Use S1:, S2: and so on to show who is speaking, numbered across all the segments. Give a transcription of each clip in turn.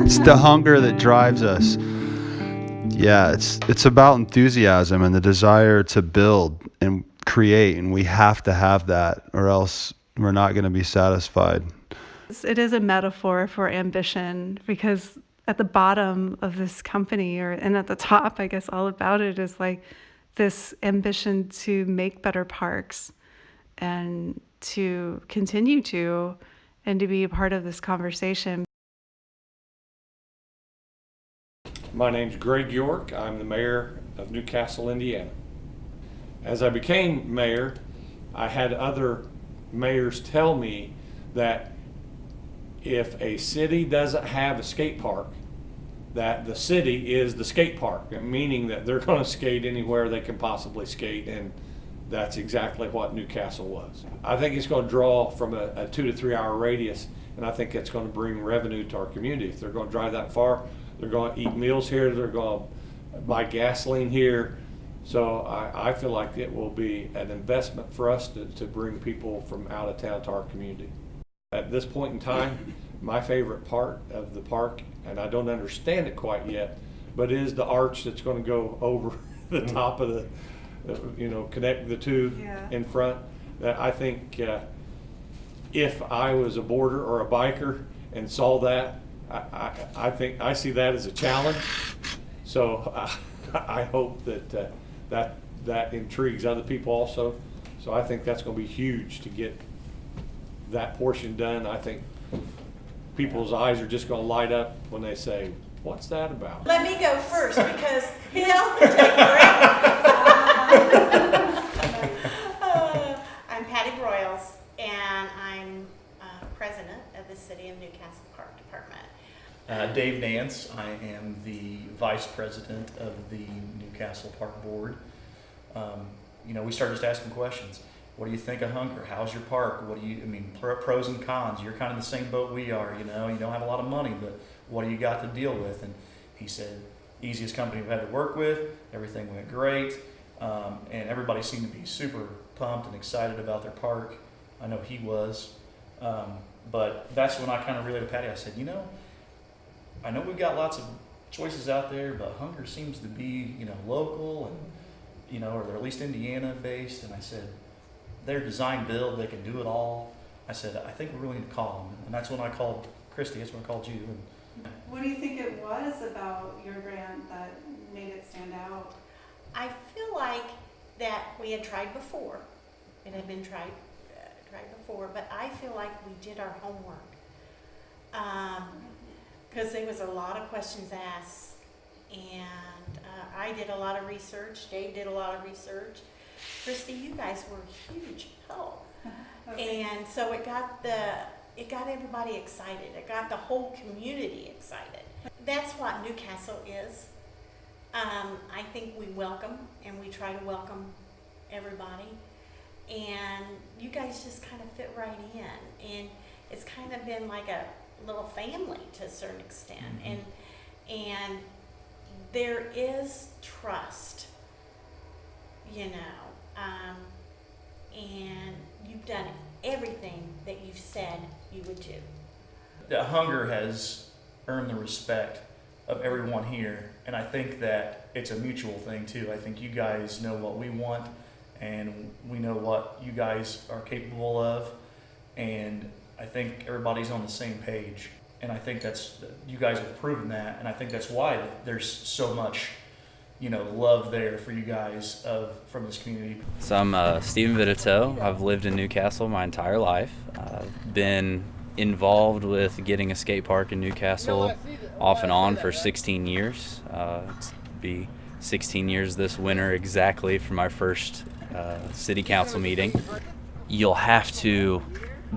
S1: It's the hunger that drives us. Yeah, it's about enthusiasm and the desire to build and create, and we have to have that, or else we're not going to be satisfied.
S2: It is a metaphor for ambition because at the bottom of this company, and at the top, I guess all about it is like this ambition to make better parks and to continue to and to be a part of this conversation.
S3: My name's Greg York. I'm the mayor of New Castle, Indiana. As I became mayor, I had other mayors tell me that if a city doesn't have a skate park, that the city is the skate park, meaning that they're going to skate anywhere they can possibly skate, and that's exactly what New Castle was. I think it's going to draw from a 2 to 3 hour radius, and I think it's going to bring revenue to our community. If they're going to drive that far, they're going to eat meals here, they're going to buy gasoline here. So I feel like it will be an investment for us to bring people from out of town to our community. At this point in time, my favorite part of the park, and I don't understand it quite yet, but is the arch that's going to go over the top of connect the two in front. That I think if I was a boarder or a biker and saw that, I think I see that as a challenge. So I hope that intrigues other people also. So I think that's going to be huge to get that portion done. I think people's eyes are just going to light up when they say, "What's that about?"
S4: Let me go first because he'll take forever. I'm Patty Broyles, and I'm president of the City of New Castle Park Department.
S5: Dave Nance. I am the vice president of the Newcastle Park Board. We started just asking questions. What do you think of Hunger? How's your park? Pros and cons. You're kind of in the same boat we are. You don't have a lot of money, but what do you got to deal with? And he said, easiest company we've had to work with. Everything went great, and everybody seemed to be super pumped and excited about their park. I know he was, but that's when I kind of relayed to Patty. I said, I know we've got lots of choices out there, but Hunger seems to be, local and, or they're at least Indiana based. And I said, they're design build, they can do it all. I said, I think we really need to call them. And that's when I called Christy, that's when I called you.
S2: What do you think it was about your grant that made it stand out?
S4: I feel like that we had tried before. It had been tried before, but I feel like we did our homework. Because there was a lot of questions asked, and I did a lot of research. Dave did a lot of research. Christy, you guys were a huge help, and so it got everybody excited. It got the whole community excited. That's what New Castle is. I think we welcome, and we try to welcome everybody, and you guys just kind of fit right in, and it's kind of been like a little family to a certain extent, and there is trust, and you've done everything that you've said you would do.
S5: The Hunger has earned the respect of everyone here, and I think that it's a mutual thing too. I think you guys know what we want, and we know what you guys are capable of, and I think everybody's on the same page, and I think you guys have proven that, and I think that's why there's so much love there for you guys from this community?
S6: So I'm Stephen Vitito. I've lived in Newcastle my entire life. I've been involved with getting a skate park in Newcastle off and on for 16 years. It's be 16 years this winter exactly from my first city council meeting. You'll have to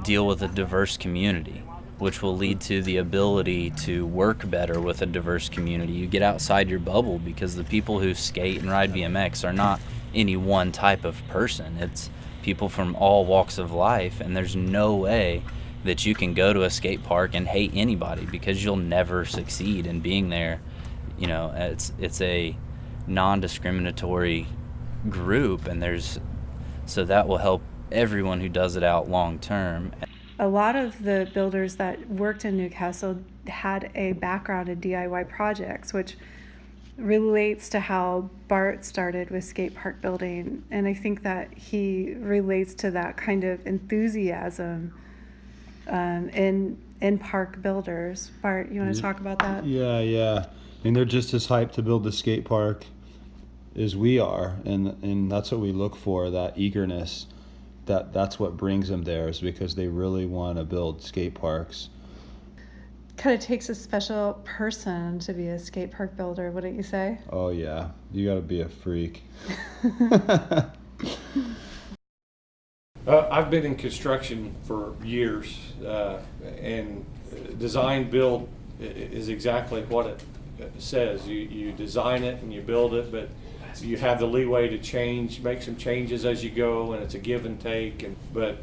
S6: deal with a diverse community, which will lead to the ability to work better with a diverse community. You get outside your bubble because the people who skate and ride BMX are not any one type of person. It's people from all walks of life, and there's no way that you can go to a skate park and hate anybody because you'll never succeed in being there. It's a non-discriminatory group, and so that will help everyone who does it out long term.
S2: A lot of the builders that worked in Newcastle had a background in DIY projects, which relates to how Bart started with skate park building. And I think that he relates to that kind of enthusiasm in park builders. Bart, you want to talk about that?
S1: Yeah. And they're just as hyped to build the skate park as we are, and that's what we look for, that eagerness. That's what brings them there, is because they really want to build skate parks.
S2: Kind of takes a special person to be a skate park builder, wouldn't you say?
S1: Oh yeah, you got to be a freak.
S3: I've been in construction for years, and design build is exactly what it says. You design it and you build it, but you have the leeway to make some changes as you go, and it's a give and take. But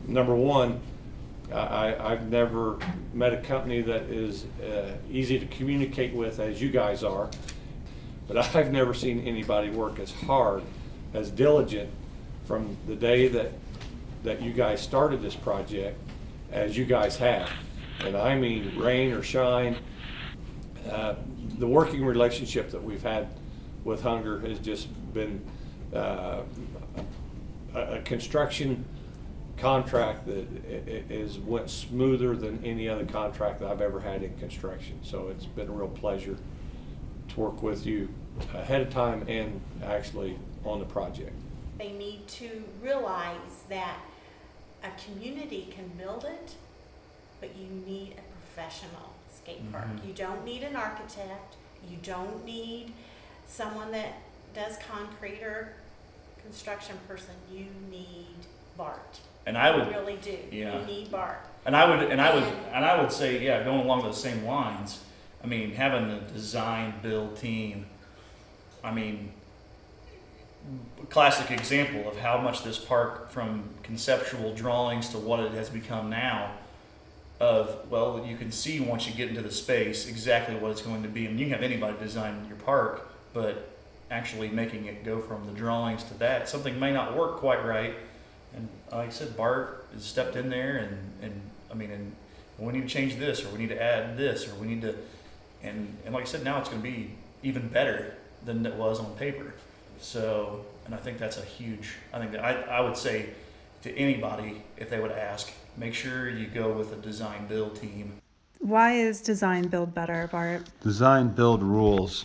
S3: number one, I've never met a company that is easy to communicate with as you guys are, but I've never seen anybody work as hard, as diligent from the day that you guys started this project as you guys have. And I mean rain or shine. The working relationship that we've had with Hunger has just been a construction contract that went smoother than any other contract that I've ever had in construction. So it's been a real pleasure to work with you ahead of time and actually on the project.
S4: They need to realize that a community can build it, but you need a professional skate park. You don't need an architect. You don't need someone that does concrete or construction person. You need Bart.
S5: And I would
S4: You really do.
S5: yeah.
S4: You need Bart.
S5: And I would say, yeah, going along those same lines, I mean, having the design build team, I mean, classic example of how much this park, from conceptual drawings to what it has become now, you can see once you get into the space exactly what it's going to be. And you can have anybody design your park, but actually making it go from the drawings to that, something may not work quite right. And like I said, Bart has stepped in there and we need to change this, or we need to add this, or we need to, and like I said, now it's going to be even better than it was on paper. So, and I think that's I would say to anybody, if they would ask, make sure you go with a design build team.
S2: Why is design build better, Bart?
S1: Design build rules,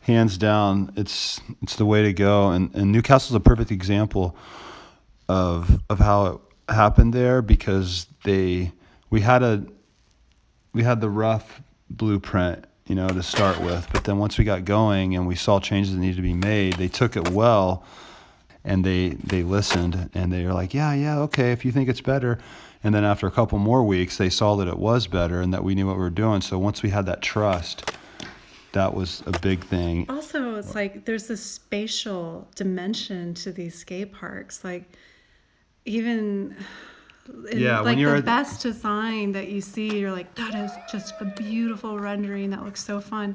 S1: hands down. It's the way to go, and Newcastle's a perfect example of how it happened there, because we had the rough blueprint, to start with, but then once we got going and we saw changes that needed to be made, they took it well, and they listened, and they were like, yeah, okay, if you think it's better. And then after a couple more weeks, they saw that it was better and that we knew what we were doing. So once we had that trust, that was a big thing.
S2: Also, it's like there's this spatial dimension to these skate parks. Like, even
S1: when you're
S2: the best design that you see, you're like, that is just a beautiful rendering. That looks so fun.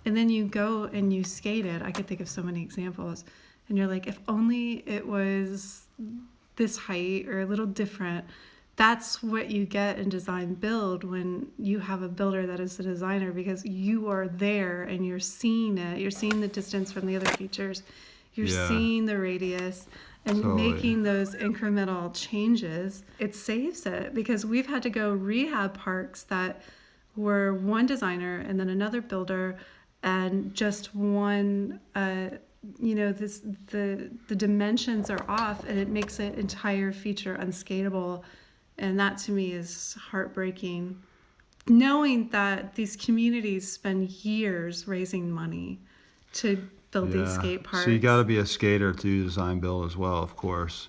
S2: And then you go and you skate it. I could think of so many examples. And you're like, if only it was this height or a little different. That's what you get in design build when you have a builder that is the designer, because you are there and you're seeing it. You're seeing the distance from the other features. You're seeing the radius and making those incremental changes. It saves it, because we've had to go rehab parks that were one designer and then another builder, and just one, the dimensions are off, and it makes an entire feature unskateable, and that to me is heartbreaking. Knowing that these communities spend years raising money to build these skate parks.
S1: So you got to be a skater to do design build as well, of course,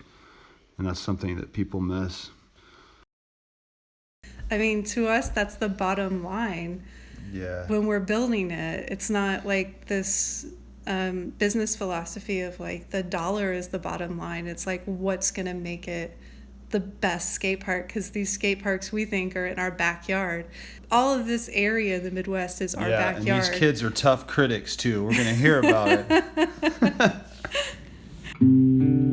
S1: and that's something that people miss.
S2: I mean, to us, that's the bottom line.
S1: Yeah.
S2: When we're building it, it's not like this business philosophy of like the dollar is the bottom line. It's like what's going to make it the best skate park, because these skate parks we think are in our backyard. All of this area in the Midwest is our backyard.
S1: And these kids are tough critics too. We're going to hear about it.